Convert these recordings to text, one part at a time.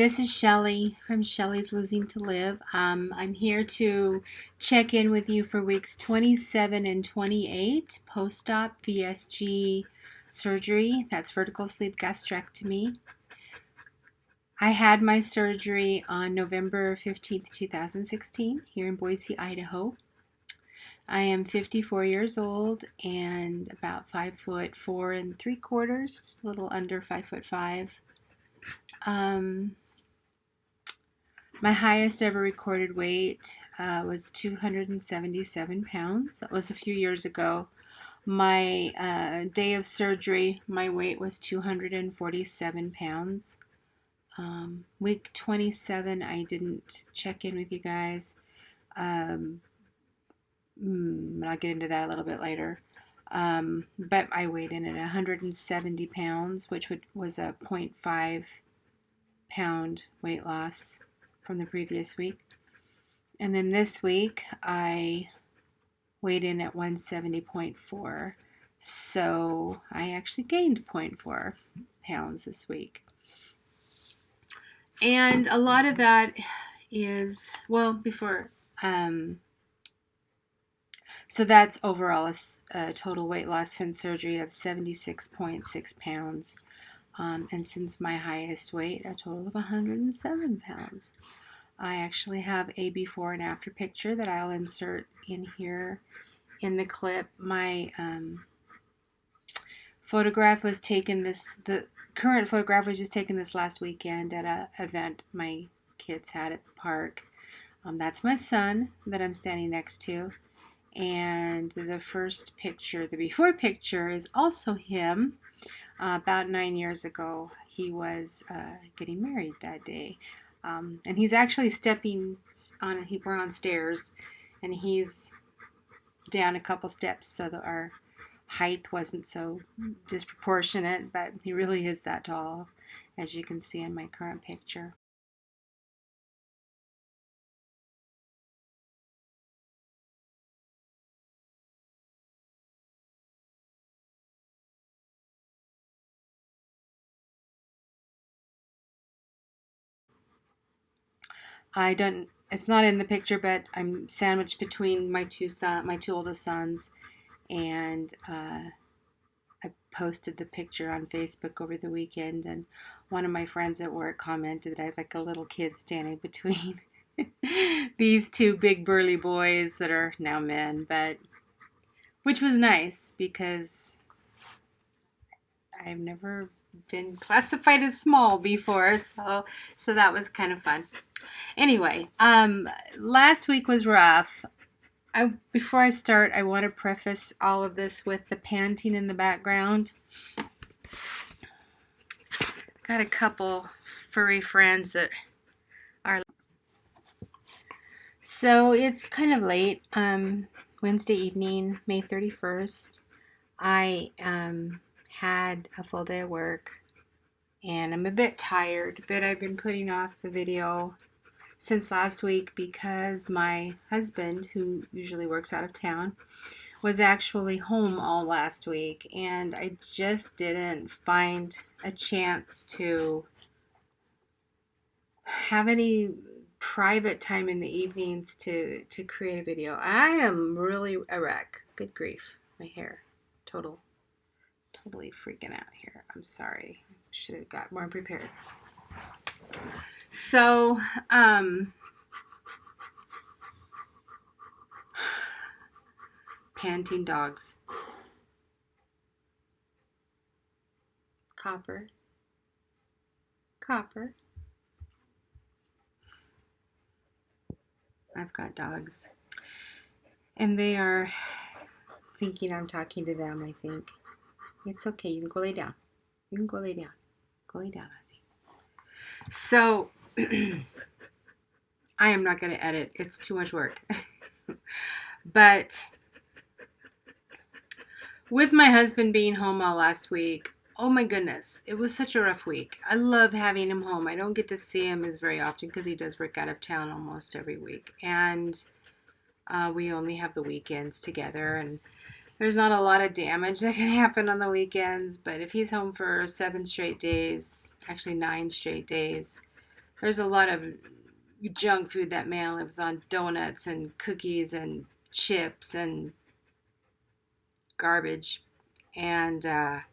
this is Shelly from Shelly's Losing to Live. I'm here to check in with you for weeks 27 and 28 post-op VSG surgery. That's vertical sleeve gastrectomy. I had my surgery on November 15th, 2016 here in Boise, Idaho. I am 54 years old and about 5'4" 3/4", a little under 5'5". My highest ever recorded weight was 277 pounds. That was a few years ago. My day of surgery, my weight was 247 pounds. Week 27, I didn't check in with you guys. I'll get into that a little bit later. But I weighed in at 170 pounds, which was a 0.5 pound weight loss from the previous week. And then this week I weighed in at 170.4. So I actually gained 0.4 pounds this week. And a lot of that is, so that's overall a total weight loss since surgery of 76.6 pounds. And since my highest weight, a total of 107 pounds. I actually have a before and after picture that I'll insert in here in the clip. My photograph was taken the current photograph was just taken this last weekend at an event my kids had at the park. That's my son that I'm standing next to. And the first picture, the before picture, is also him. About 9 years ago, he was getting married that day. And he's actually we're on stairs, and he's down a couple steps so that our height wasn't so disproportionate, but he really is that tall, as you can see in my current picture. It's not in the picture, but I'm sandwiched between my two oldest sons, and I posted the picture on Facebook over the weekend, and one of my friends at work commented that I had like a little kid standing between these two big burly boys that are now men, which was nice because I've never been classified as small before, so that was kind of fun. Anyway, last week was rough. Before I start, I want to preface all of this with the panting in the background. Got a couple furry friends that are. So it's kind of late. Wednesday evening, May 31st. I had a full day of work, and I'm a bit tired, but I've been putting off the video since last week because my husband, who usually works out of town, was actually home all last week, and I just didn't find a chance to have any private time in the evenings to create a video. I am really a wreck. Good grief. My hair. Totally freaking out here. I'm sorry. Should have got more prepared. So, panting dogs. Copper. I've got dogs. And they are thinking I'm talking to them, I think. It's okay. You can go lay down. Go lay down, Ozzy. So, I am not going to edit. It's too much work. But with my husband being home all last week, oh my goodness, it was such a rough week. I love having him home. I don't get to see him as very often because he does work out of town almost every week. And we only have the weekends together, and there's not a lot of damage that can happen on the weekends, but if he's home for 7 straight days, actually 9 straight days, There's a lot of junk food that man lives on: donuts and cookies and chips and garbage. And that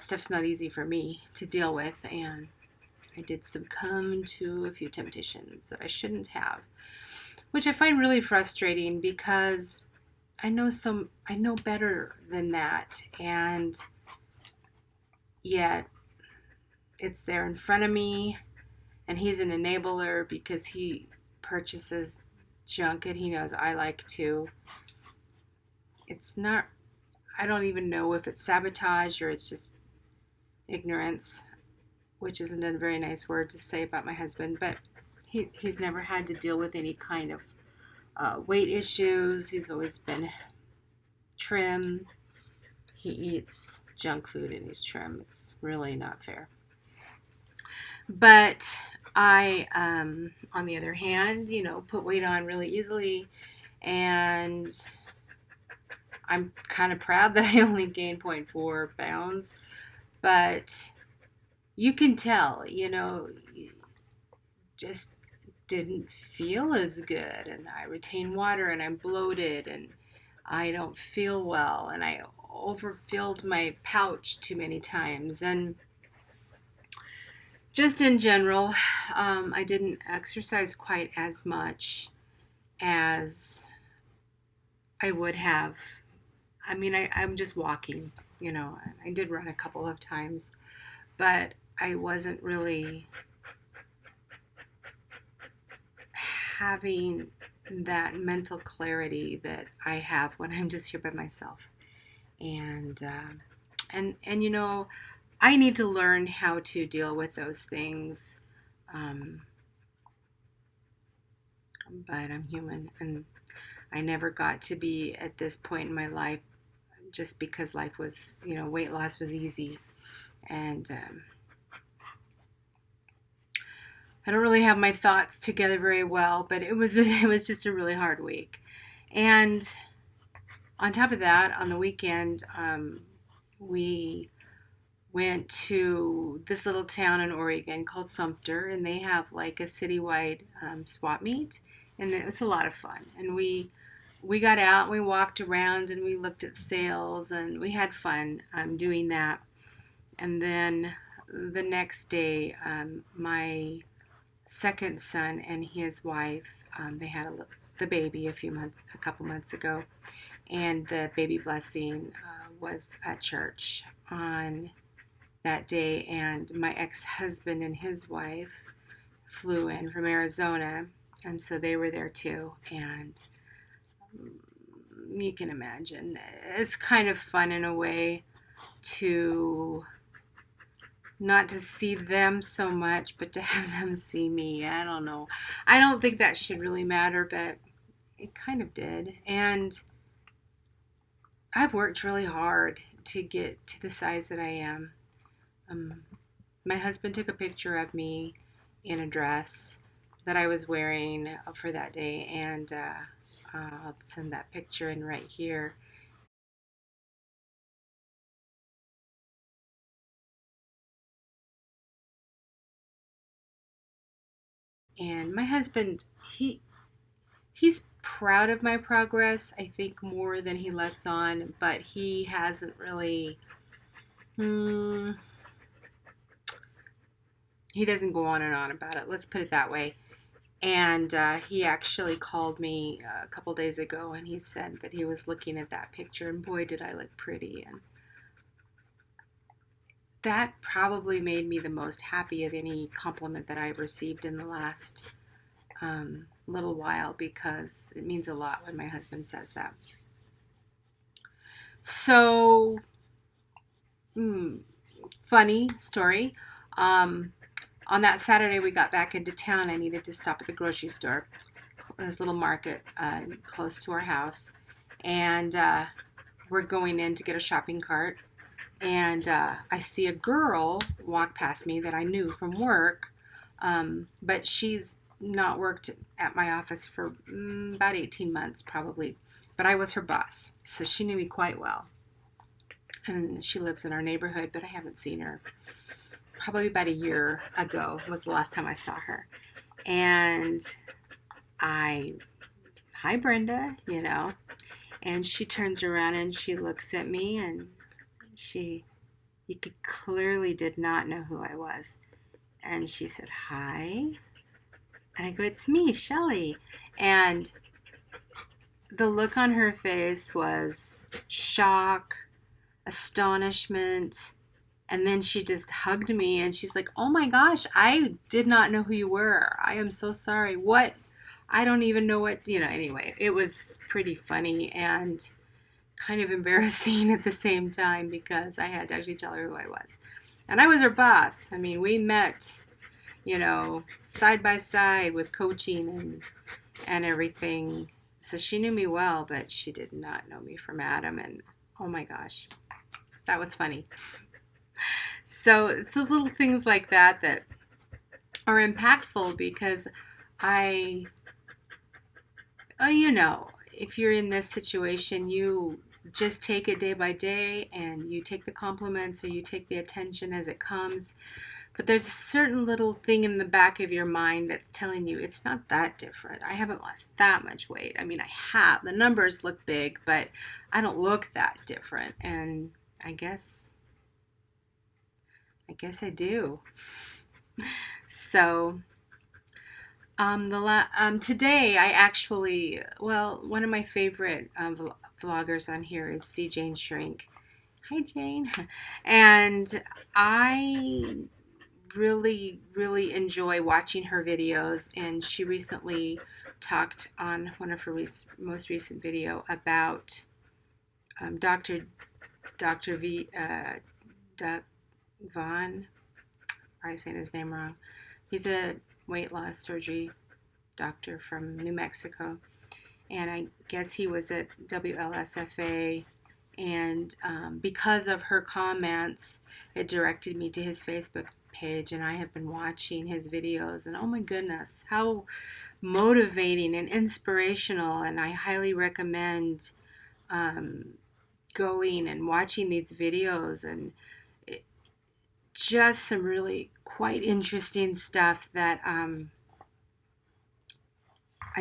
stuff's not easy for me to deal with, and I did succumb to a few temptations that I shouldn't have, which I find really frustrating because I know better than that, and yet it's there in front of me, and he's an enabler because he purchases junk that he knows I like to. It's not, I don't even know if it's sabotage or it's just ignorance, which isn't a very nice word to say about my husband, but he's never had to deal with any kind of weight issues. He's always been trim. He eats junk food and he's trim. It's really not fair. But I, on the other hand, put weight on really easily, and I'm kind of proud that I only gained 0.4 pounds, but you can tell, just didn't feel as good, and I retain water, and I'm bloated, and I don't feel well, and I overfilled my pouch too many times, and just in general, I didn't exercise quite as much as I would have. I mean, I'm just walking, I did run a couple of times, but I wasn't really having that mental clarity that I have when I'm just here by myself. And I need to learn how to deal with those things. But I'm human, and I never got to be at this point in my life just because life was, weight loss was easy. And I don't really have my thoughts together very well, but it was just a really hard week. And on top of that, on the weekend, we went to this little town in Oregon called Sumter, and they have like a citywide swap meet, and it was a lot of fun. And we got out, and we walked around, and we looked at sales, and we had fun doing that. And then the next day, my second son and his wife, they had the baby a couple months ago, and the baby blessing was at church on that day, and my ex-husband and his wife flew in from Arizona, and so they were there too. And you can imagine, it's kind of fun in a way to not to see them so much, but to have them see me. I don't know. I don't think that should really matter, but it kind of did. And I've worked really hard to get to the size that I am. My husband took a picture of me in a dress that I was wearing for that day, and I'll send that picture in right here. And my husband, he's proud of my progress, I think more than he lets on, but he hasn't really, he doesn't go on and on about it. Let's put it that way. And he actually called me a couple days ago, and he said that he was looking at that picture, and boy, did I look pretty. And that probably made me the most happy of any compliment that I've received in the last little while, because it means a lot when my husband says that. So, funny story. On that Saturday, we got back into town. I needed to stop at the grocery store. There's a little market close to our house, and we're going in to get a shopping cart. And I see a girl walk past me that I knew from work, but she's not worked at my office for about 18 months probably, but I was her boss, so she knew me quite well. And she lives in our neighborhood, but I haven't seen her probably about a year ago was the last time I saw her. And hi Brenda, and she turns around and she looks at me, and you could clearly did not know who I was. And she said, hi. And I go, it's me, Shelly. And the look on her face was shock, astonishment, and then she just hugged me and she's like, oh my gosh, I did not know who you were. I am so sorry. What? I don't even know what, anyway, it was pretty funny and kind of embarrassing at the same time because I had to actually tell her who I was. And I was her boss. I mean, we met, side by side with coaching and everything. So she knew me well, but she did not know me from Adam. And oh my gosh, that was funny. So it's those little things like that that are impactful because if you're in this situation, you just take it day by day and you take the compliments or you take the attention as it comes. But there's a certain little thing in the back of your mind that's telling you it's not that different. I haven't lost that much weight. I mean, I have. The numbers look big, but I don't look that different. And I guess I do. So today I actually, one of my favorite vloggers on here is C. Jane Shrink. Hi, Jane. And I really, really enjoy watching her videos. And she recently talked on one of her most recent video about Dr. Doug Vaughn. Probably saying his name wrong. He's a weight loss surgery doctor from New Mexico, and I guess he was at WLSFA, and because of her comments, it directed me to his Facebook page, and I have been watching his videos, and oh my goodness, how motivating and inspirational, and I highly recommend going and watching these videos, and just some really quite interesting stuff that I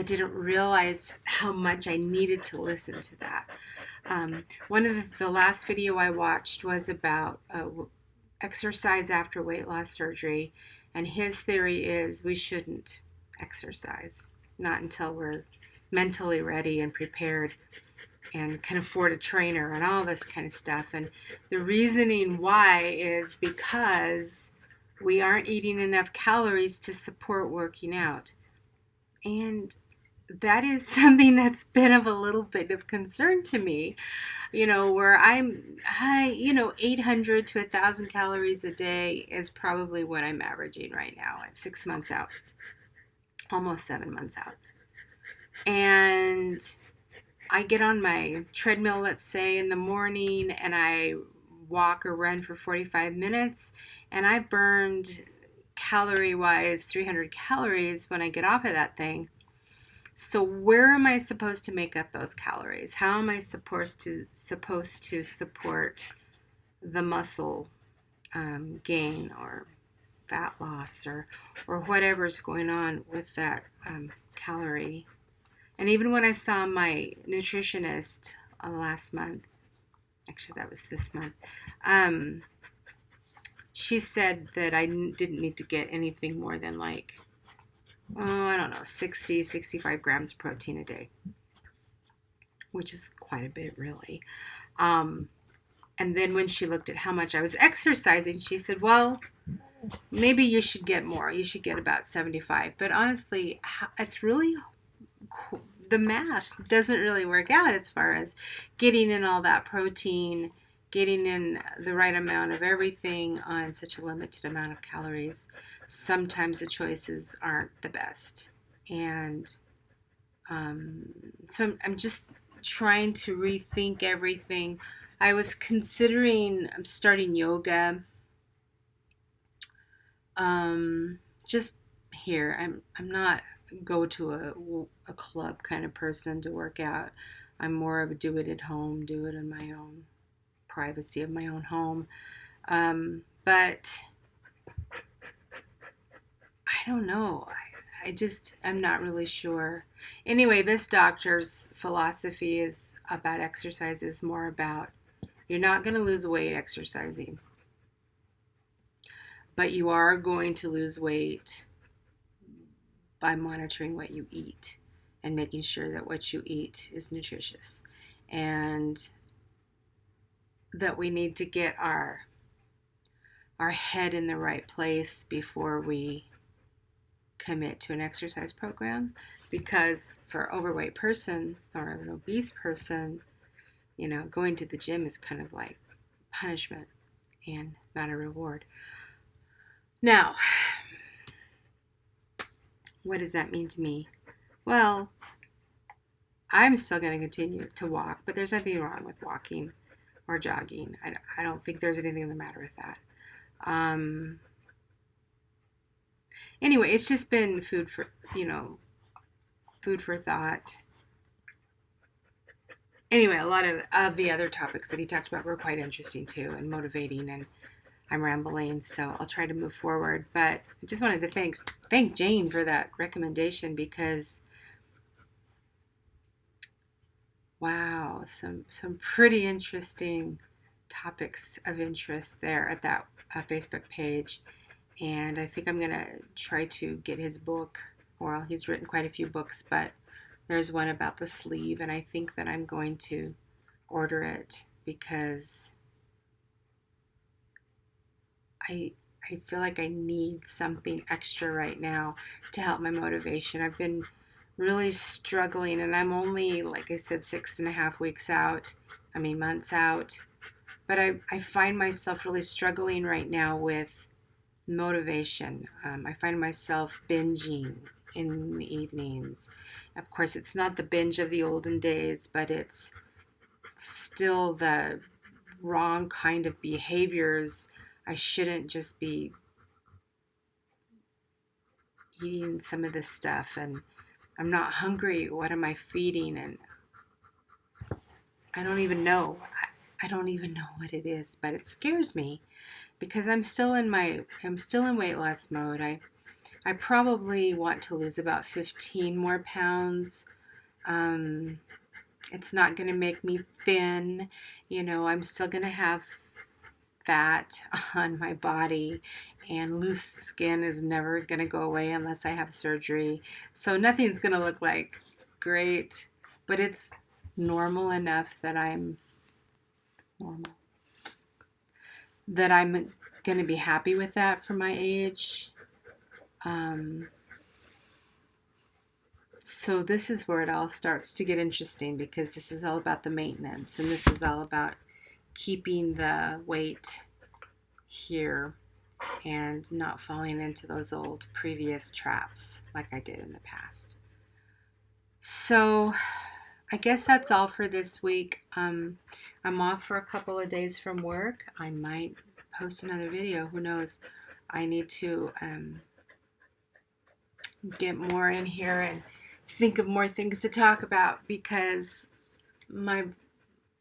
didn't realize how much I needed to listen to that. One of the last video I watched was about exercise after weight loss surgery, and his theory is we shouldn't exercise, not until we're mentally ready and prepared and can afford a trainer and all this kind of stuff. And the reasoning why is because we aren't eating enough calories to support working out. And that is something that's been of a little bit of concern to me, where I'm high, 800 to 1,000 calories a day is probably what I'm averaging right now at 6 months out, almost 7 months out. And I get on my treadmill, let's say, in the morning, and I walk or run for 45 minutes, and I burned calorie-wise 300 calories when I get off of that thing. So where am I supposed to make up those calories? How am I supposed to support the muscle gain or fat loss or whatever's going on with that calorie? And even when I saw my nutritionist last month, actually that was this month, she said that I didn't need to get anything more than 60, 65 grams of protein a day, which is quite a bit, really. And then when she looked at how much I was exercising, she said, well, maybe you should get more. You should get about 75. But honestly, it's really the math doesn't really work out as far as getting in all that protein, getting in the right amount of everything on such a limited amount of calories. Sometimes the choices aren't the best. And so I'm just trying to rethink everything. I was considering starting yoga. Just here. I'm not go to a club kind of person to work out. I'm more of a do it at home, do it in my own privacy of my own home. But I don't know. I'm not really sure. Anyway, this doctor's philosophy is about exercise is more about you're not going to lose weight exercising, but you are going to lose weight by monitoring what you eat and making sure that what you eat is nutritious, and that we need to get our head in the right place before we commit to an exercise program, because for an overweight person or an obese person, going to the gym is kind of like punishment and not a reward. Now, what does that mean to me? Well, I'm still going to continue to walk, but there's nothing wrong with walking or jogging. I don't think there's anything the matter with that. Anyway, it's just been food for thought. Anyway, a lot of the other topics that he talked about were quite interesting too and motivating, and I'm rambling, so I'll try to move forward. But I just wanted to thank Jane for that recommendation, because wow, some pretty interesting topics of interest there at that Facebook page. And I think I'm going to try to get his book. Well, he's written quite a few books, but there's one about the sleeve, and I think that I'm going to order it because I feel like I need something extra right now to help my motivation. I've been really struggling, and I'm only, like I said, 6.5 weeks out. Months out. But I find myself really struggling right now with motivation. I find myself binging in the evenings. Of course, it's not the binge of the olden days, but it's still the wrong kind of behaviors. I shouldn't just be eating some of this stuff, and I'm not hungry. What am I feeding? And I don't even know. I don't even know what it is, but it scares me because I'm still in weight loss mode. I probably want to lose about 15 more pounds. It's not going to make me thin. I'm still going to have fat on my body, and loose skin is never going to go away unless I have surgery. So nothing's going to look like great, but it's normal enough that I'm going to be happy with that for my age. So this is where it all starts to get interesting, because this is all about the maintenance, and this is all about keeping the weight here and not falling into those old previous traps like I did in the past. So I guess that's all for this week. I'm off for a couple of days from work. I might post another video. Who knows? I need to get more in here and think of more things to talk about, because my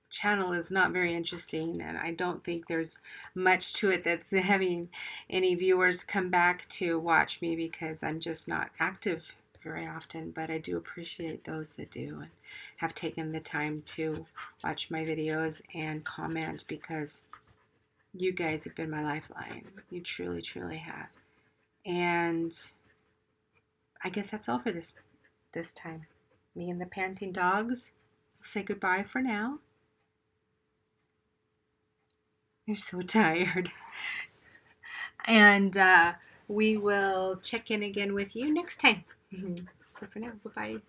channel is not very interesting, and I don't think there's much to it that's having any viewers come back to watch me, because I'm just not active very often. But I do appreciate those that do and have taken the time to watch my videos and comment, because you guys have been my lifeline. You truly, truly have. And I guess that's all for this time. Me and the panting dogs say goodbye for now. They're so tired. And we will check in again with you next time. So for now, bye-bye.